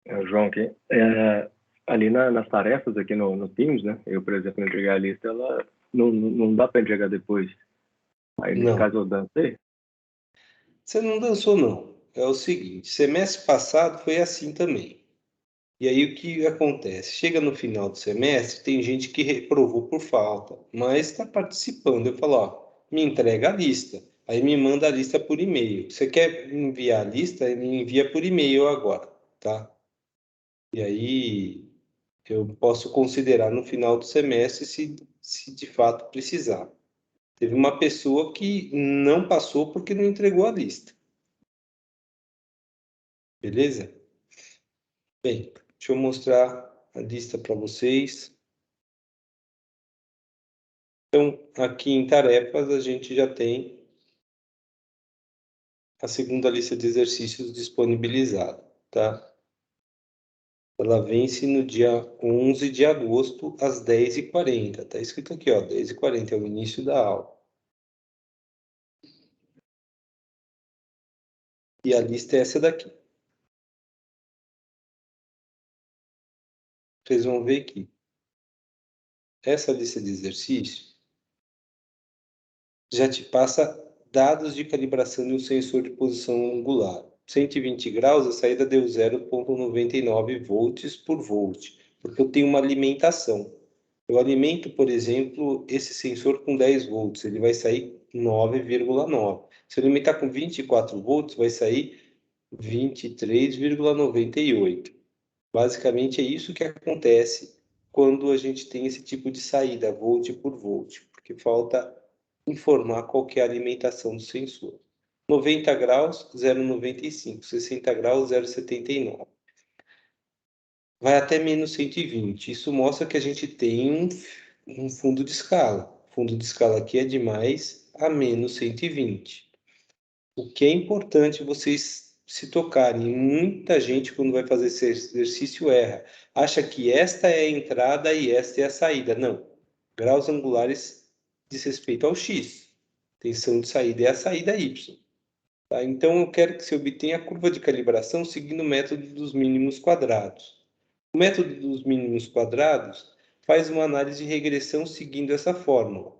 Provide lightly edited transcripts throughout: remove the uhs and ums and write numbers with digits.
É o João aqui. Ali nas tarefas aqui no Teams, né? Eu, por exemplo, entregar a lista, ela não dá para entregar depois. Aí, nesse Não, caso, eu dancei. você não dançou, não. É o seguinte, semestre passado foi assim também. E aí o que acontece? Chega no final do semestre, tem gente que reprovou por falta, mas está participando. Eu falo, ó, me entrega a lista. Aí me manda a lista por e-mail. Você quer enviar a lista? Me envia por e-mail agora, tá? E aí eu posso considerar no final do semestre se de fato precisar. Teve uma pessoa que não passou porque não entregou a lista, beleza? Bem, deixa eu mostrar a lista para vocês. Então, aqui em tarefas, a gente já tem a segunda lista de exercícios disponibilizada, tá? Ela vence no dia 11 de agosto, às 10h40. Tá escrito aqui, ó, 10h40 é o início da aula. E a lista é essa daqui. Vocês vão ver aqui. Essa lista de exercícios já te passa dados de calibração de um sensor de posição angular. 120 graus, a saída deu 0,99 volts por volt, porque eu tenho uma alimentação. Eu alimento, por exemplo, esse sensor com 10 volts, ele vai sair 9,9. Se eu alimentar com 24 volts, vai sair 23,98. Basicamente é isso que acontece quando a gente tem esse tipo de saída, volt por volt, porque falta informar qual que é a alimentação do sensor. 90 graus, 0,95. 60 graus, 0,79. Vai até menos 120. Isso mostra que a gente tem um fundo de escala. O fundo de escala aqui é de mais a menos 120. O que é importante vocês se tocarem. Muita gente, quando vai fazer esse exercício, erra. Acha que esta é a entrada e esta é a saída. Não. Graus angulares diz respeito ao X. Tensão de saída é a saída Y. Tá? Então, eu quero que você obtenha a curva de calibração seguindo o método dos mínimos quadrados. O método dos mínimos quadrados faz uma análise de regressão seguindo essa fórmula.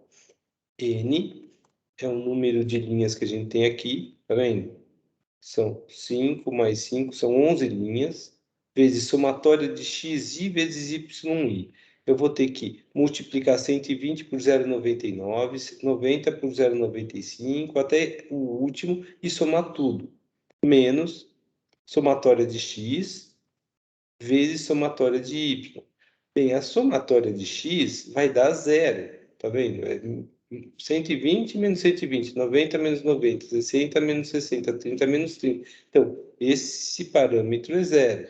N é o número de linhas que a gente tem aqui, tá vendo? São 5 mais 5, são 11 linhas, vezes somatória de xi vezes yi. Eu vou ter que multiplicar 120 por 0,99, 90 por 0,95, até o último, e somar tudo. Menos somatória de x vezes somatória de y. Bem, a somatória de x vai dar zero, tá vendo? 120 menos 120, 90 menos 90, 60 menos 60, 30 menos 30. Então, esse parâmetro é zero.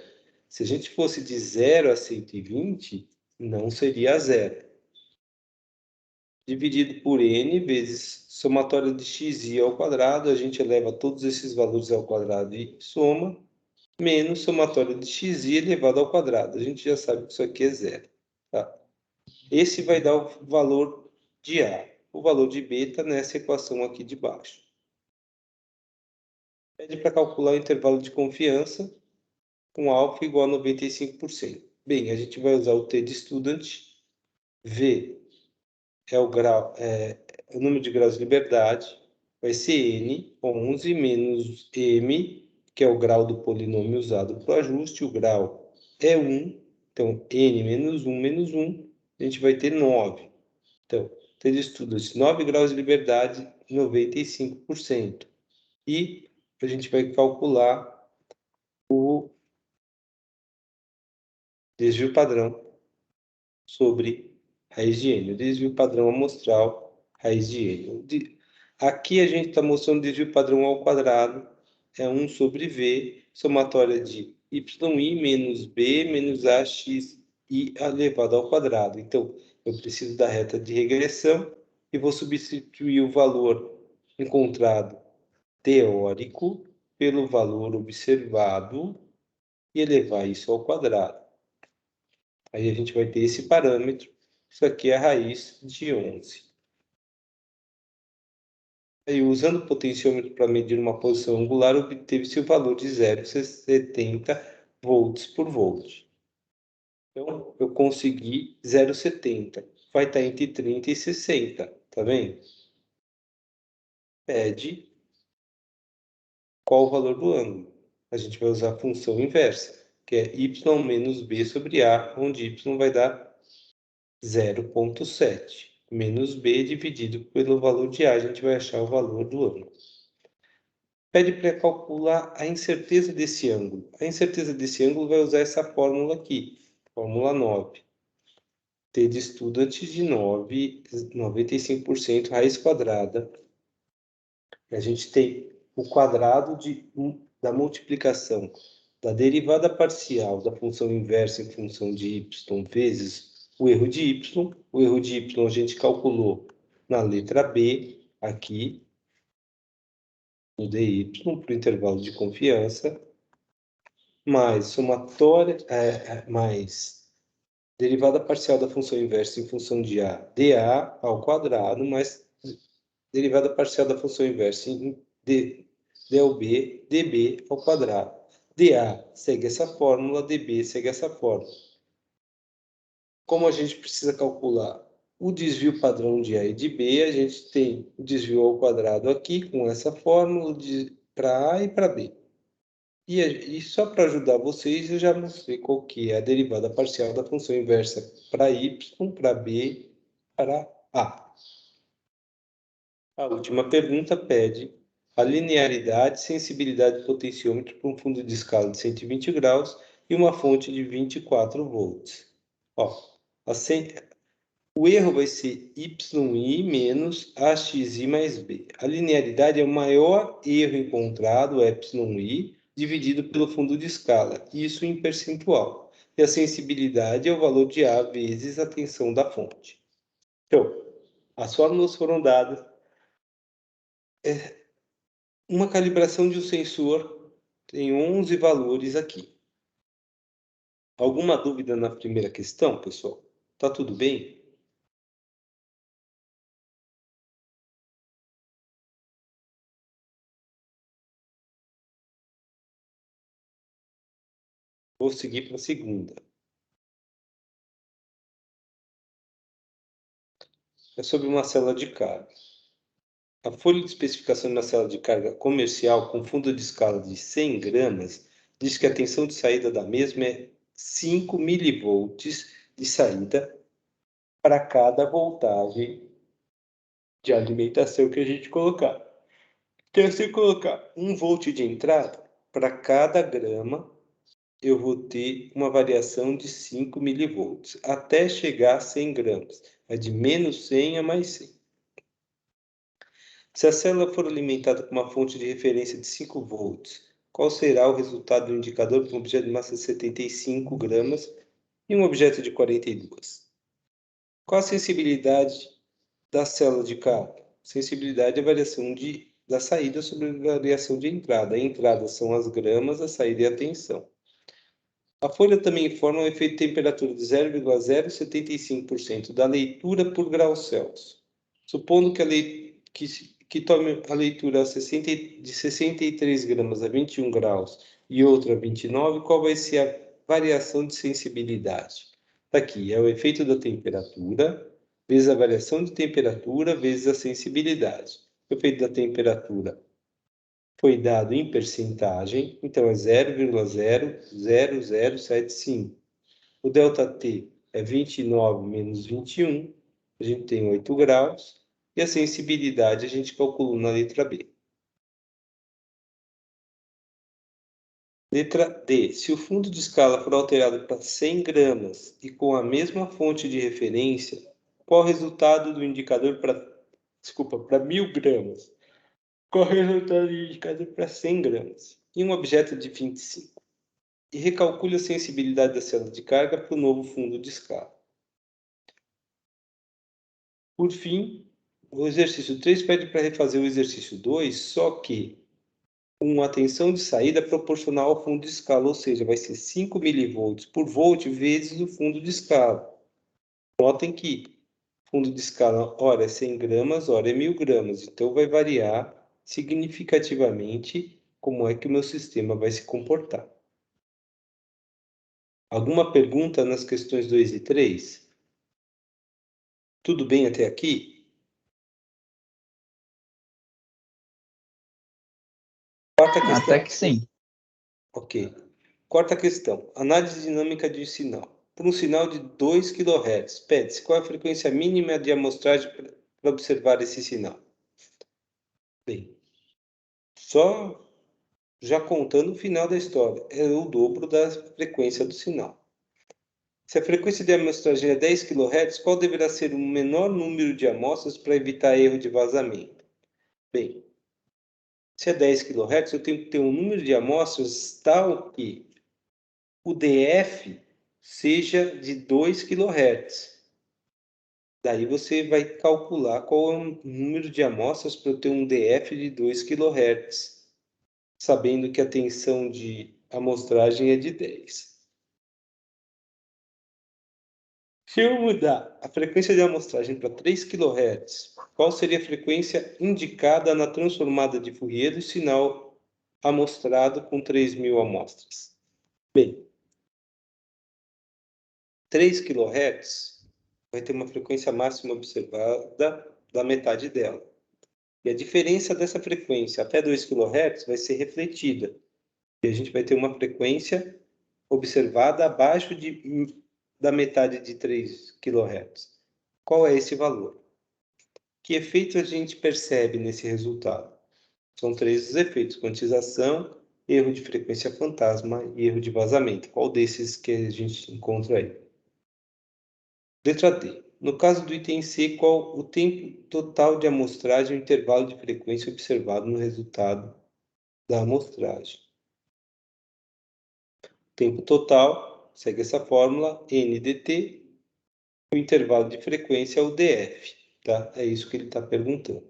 Se a gente fosse de 0 a 120, não seria zero. Dividido por n vezes somatória de xi ao quadrado, a gente eleva todos esses valores ao quadrado e soma, menos somatória de xi elevado ao quadrado. A gente já sabe que isso aqui é zero. Tá? Esse vai dar o valor de A. O valor de B está nessa equação aqui de baixo. Pede para calcular o intervalo de confiança com alfa igual a 95%. Bem, a gente vai usar o T de student. V é o grau, o número de graus de liberdade. Vai ser N, 11, menos M, que é o grau do polinômio usado para o ajuste. O grau é 1. Então, N menos 1, a gente vai ter 9. Então, ele estuda 9 graus de liberdade, 95%. E a gente vai calcular o desvio padrão sobre raiz de N. O desvio padrão amostral, raiz de N. Aqui a gente está mostrando o desvio padrão ao quadrado, é 1 sobre V, somatória de yi menos B menos AXI elevado ao quadrado. Então, eu preciso da reta de regressão e vou substituir o valor encontrado teórico pelo valor observado e elevar isso ao quadrado. Aí a gente vai ter esse parâmetro. Isso aqui é a raiz de 11. Aí, usando o potenciômetro para medir uma posição angular, obteve-se o valor de 0,70 volts por volt. Então, eu consegui 0,70. Vai estar entre 30 e 60, tá vendo? Pede qual o valor do ângulo. A gente vai usar a função inversa, que é y menos b sobre a, onde y vai dar 0,7. Menos b dividido pelo valor de a, a gente vai achar o valor do ângulo. Pede para calcular a incerteza desse ângulo. A incerteza desse ângulo vai usar essa fórmula aqui, fórmula 9. T de estudante de 9, 95% raiz quadrada. A gente tem o quadrado da multiplicação da derivada parcial da função inversa em função de y vezes o erro de y. O erro de y a gente calculou na letra B, aqui, no dy, para o intervalo de confiança, mais somatória, mais derivada parcial da função inversa em função de a, dA ao quadrado, mais derivada parcial da função inversa em dB, dB ao quadrado. dA segue essa fórmula, dB segue essa fórmula. Como a gente precisa calcular o desvio padrão de A e de B, a gente tem o desvio ao quadrado aqui, com essa fórmula para A e para B. E só para ajudar vocês, eu já mostrei qual que é a derivada parcial da função inversa para y, para b, para a. A última pergunta pede a linearidade e sensibilidade do potenciômetro para um fundo de escala de 120 graus e uma fonte de 24 volts. Ó, o erro vai ser YI menos AXI mais B. A linearidade é o maior erro encontrado, EY, dividido pelo fundo de escala, isso em percentual. E a sensibilidade é o valor de A vezes a tensão da fonte. Então, as fórmulas foram dadas. Uma calibração de um sensor tem 11 valores aqui. Alguma dúvida na primeira questão, pessoal? Tá tudo bem? Vou seguir para a segunda. É sobre uma célula de carga. A folha de especificação de uma célula de carga comercial com fundo de escala de 100 gramas diz que a tensão de saída da mesma é 5 milivolts de saída para cada voltagem de alimentação que a gente colocar. Então, se eu colocar 1 volt de entrada, para cada grama, eu vou ter uma variação de 5 milivolts, até chegar a 100 gramas. É de menos 100 a mais 100. Se a célula for alimentada com uma fonte de referência de 5 volts, qual será o resultado do indicador para um objeto de massa de 75 gramas e um objeto de 42? Qual a sensibilidade da célula de carga? Sensibilidade é a variação da saída sobre a variação de entrada. A entrada são as gramas, a saída é a tensão. A folha também informa o efeito de temperatura de 0,075% da leitura por grau Celsius. Supondo que tome a leitura de 63 gramas a 21 graus e outra a 29, qual vai ser a variação de sensibilidade? Aqui é o efeito da temperatura vezes a variação de temperatura vezes a sensibilidade. O efeito da temperatura foi dado em percentagem, então é 0,00075. O ΔT é 29 menos 21, a gente tem 8 graus, e a sensibilidade a gente calculou na letra B. Letra D. Se o fundo de escala for alterado para 100 gramas e com a mesma fonte de referência, qual o resultado do indicador para 1.000 gramas? Qual o resultado do indicador para 100 gramas? E um objeto de 25. E recalcule a sensibilidade da célula de carga para o novo fundo de escala. Por fim, o exercício 3 pede para refazer o exercício 2, só que com a tensão de saída proporcional ao fundo de escala, ou seja, vai ser 5 milivolts por volt vezes o fundo de escala. Notem que fundo de escala, ora é 100 gramas, ora é 1.000 gramas, então vai variar significativamente como é que o meu sistema vai se comportar. Alguma pergunta nas questões 2 e 3? Tudo bem até aqui? Quarta questão. Até que sim. Ok. Quarta questão. Análise dinâmica de sinal. Por um sinal de 2 kHz, pede-se qual é a frequência mínima de amostragem para observar esse sinal. Bem, só já contando o final da história, é o dobro da frequência do sinal. Se a frequência de amostragem é 10 kHz, qual deverá ser o menor número de amostras para evitar erro de vazamento? Bem, se é 10 kHz, eu tenho que ter um número de amostras tal que o DF seja de 2 kHz. Daí você vai calcular qual é o número de amostras para eu ter um DF de 2 kHz, sabendo que a tensão de amostragem é de 10. Se eu mudar a frequência de amostragem para 3 kHz, qual seria a frequência indicada na transformada de Fourier do sinal amostrado com 3.000 amostras? Bem, 3 kHz vai ter uma frequência máxima observada da metade dela. E a diferença dessa frequência até 2 kHz vai ser refletida. E a gente vai ter uma frequência observada abaixo da metade de 3 kHz. Qual é esse valor? Que efeito a gente percebe nesse resultado? São 3 os efeitos: quantização, erro de frequência fantasma e erro de vazamento. Qual desses que a gente encontra aí? Letra D. No caso do item C, qual o tempo total de amostragem e o intervalo de frequência observado no resultado da amostragem? Tempo total, segue essa fórmula, NDT, o intervalo de frequência é o DF, tá? É isso que ele está perguntando.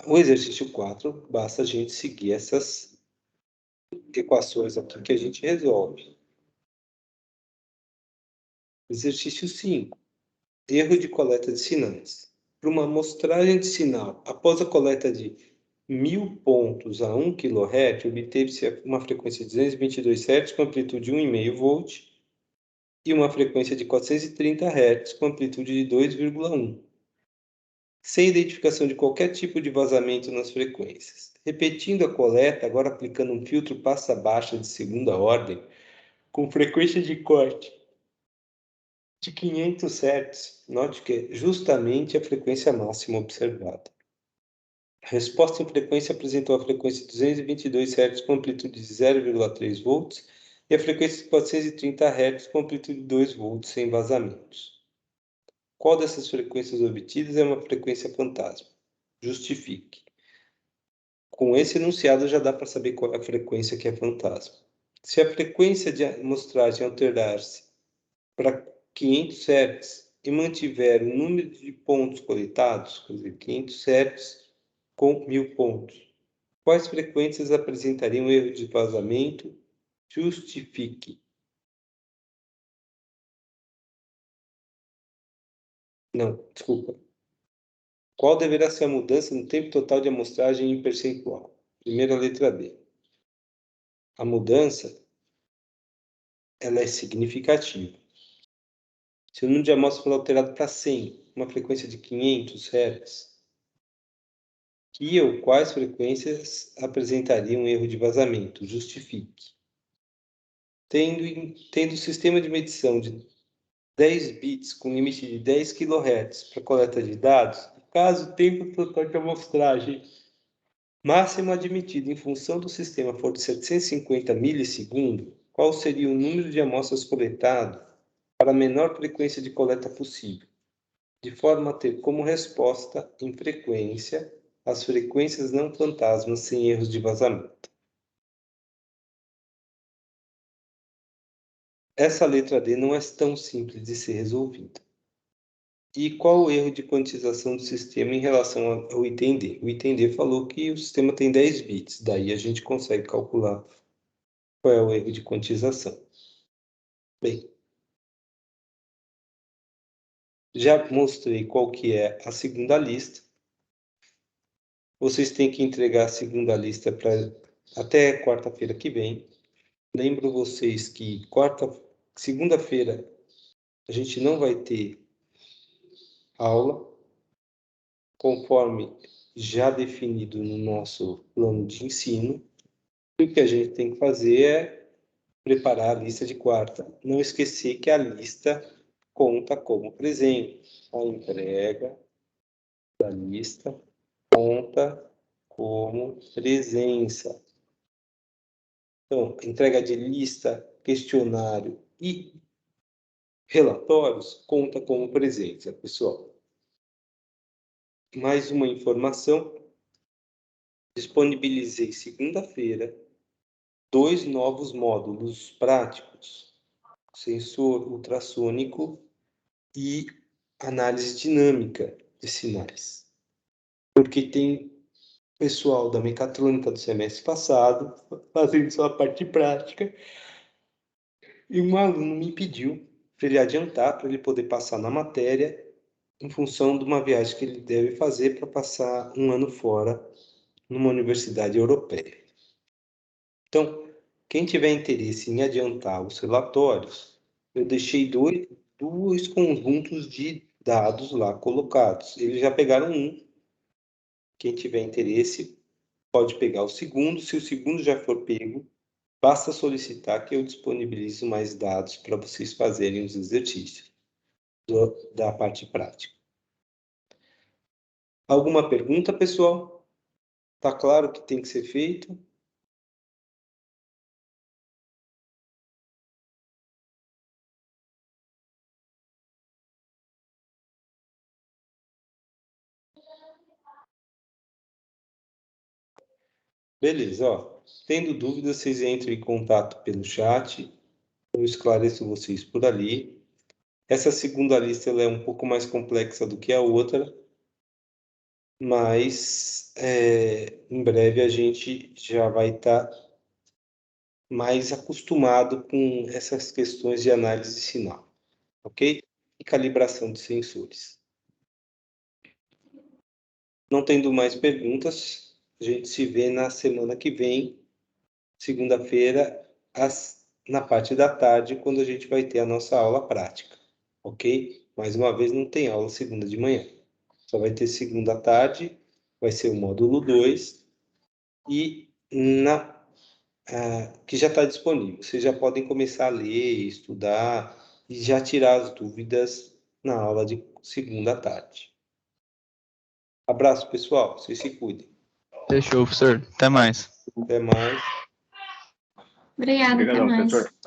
O exercício 4, basta a gente seguir essas equações aqui que a gente resolve. Exercício 5. Erro de coleta de sinais. Para uma amostragem de sinal, após a coleta de 1.000 pontos a 1 kHz, obteve-se uma frequência de 222 Hz com amplitude de 1,5 volt e uma frequência de 430 Hz com amplitude de 2,1, sem identificação de qualquer tipo de vazamento nas frequências. Repetindo a coleta, agora aplicando um filtro passa-baixa de segunda ordem, com frequência de corte de 500 Hz, note que é justamente a frequência máxima observada. A resposta em frequência apresentou a frequência de 222 Hz com amplitude de 0,3 volts e a frequência de 430 Hz com amplitude de 2 volts sem vazamentos. Qual dessas frequências obtidas é uma frequência fantasma? Justifique. Com esse enunciado já dá para saber qual é a frequência que é fantasma. Se a frequência de amostragem alterar-se para 500 Hz e mantiver o número de pontos coletados, quer dizer, 500 Hz com 1.000 pontos, quais frequências apresentariam erro de vazamento? Justifique. Não, desculpa. Qual deverá ser a mudança no tempo total de amostragem em percentual? Primeira letra B. A mudança ela é significativa. Se o número de amostras for alterado para 100, uma frequência de 500 Hz, que ou quais frequências apresentariam erro de vazamento? Justifique. Tendo o sistema de medição de 10 bits com limite de 10 kHz para coleta de dados, caso o tempo total de amostragem máximo admitido em função do sistema for de 750 milissegundos, qual seria o número de amostras coletado para a menor frequência de coleta possível, de forma a ter como resposta em frequência as frequências não fantasmas sem erros de vazamento. Essa letra D não é tão simples de ser resolvida. E qual o erro de quantização do sistema em relação ao item D? O item D falou que o sistema tem 10 bits, daí a gente consegue calcular qual é o erro de quantização. Bem, já mostrei qual que é a segunda lista. Vocês têm que entregar a segunda lista para até quarta-feira que vem. Lembro vocês que segunda-feira a gente não vai ter aula, conforme já definido no nosso plano de ensino. E o que a gente tem que fazer é preparar a lista de quarta. Não esquecer que a lista conta como presente. A entrega da lista conta como presença. Então, entrega de lista, questionário e relatórios conta como presença, pessoal. Mais uma informação. Disponibilizei segunda-feira 2 novos módulos práticos: sensor ultrassônico e análise dinâmica de sinais. Porque tem pessoal da mecatrônica do semestre passado fazendo sua parte prática e um aluno me pediu para ele adiantar, para ele poder passar na matéria em função de uma viagem que ele deve fazer para passar um ano fora numa universidade europeia. Então, quem tiver interesse em adiantar os relatórios, eu deixei dois conjuntos de dados lá colocados. Eles já pegaram um. Quem tiver interesse pode pegar o segundo. Se o segundo já for pego, basta solicitar que eu disponibilizo mais dados para vocês fazerem os exercícios da parte prática. Alguma pergunta, pessoal? Tá claro o que tem que ser feito? Beleza, ó. Tendo dúvidas, vocês entrem em contato pelo chat. Eu esclareço vocês por ali. Essa segunda lista ela é um pouco mais complexa do que a outra, mas em breve a gente já vai estar mais acostumado com essas questões de análise de sinal, ok? E calibração de sensores. Não tendo mais perguntas, a gente se vê na semana que vem, segunda-feira, na parte da tarde, quando a gente vai ter a nossa aula prática, ok? Mais uma vez, não tem aula segunda de manhã. Só vai ter segunda à tarde, vai ser o módulo 2, e que já está disponível. Vocês já podem começar a ler, estudar e já tirar as dúvidas na aula de segunda à tarde. Abraço, pessoal. Vocês se cuidem. Fechou, professor. Até mais. Até mais. Obrigada, até Obrigadão, mais. professor.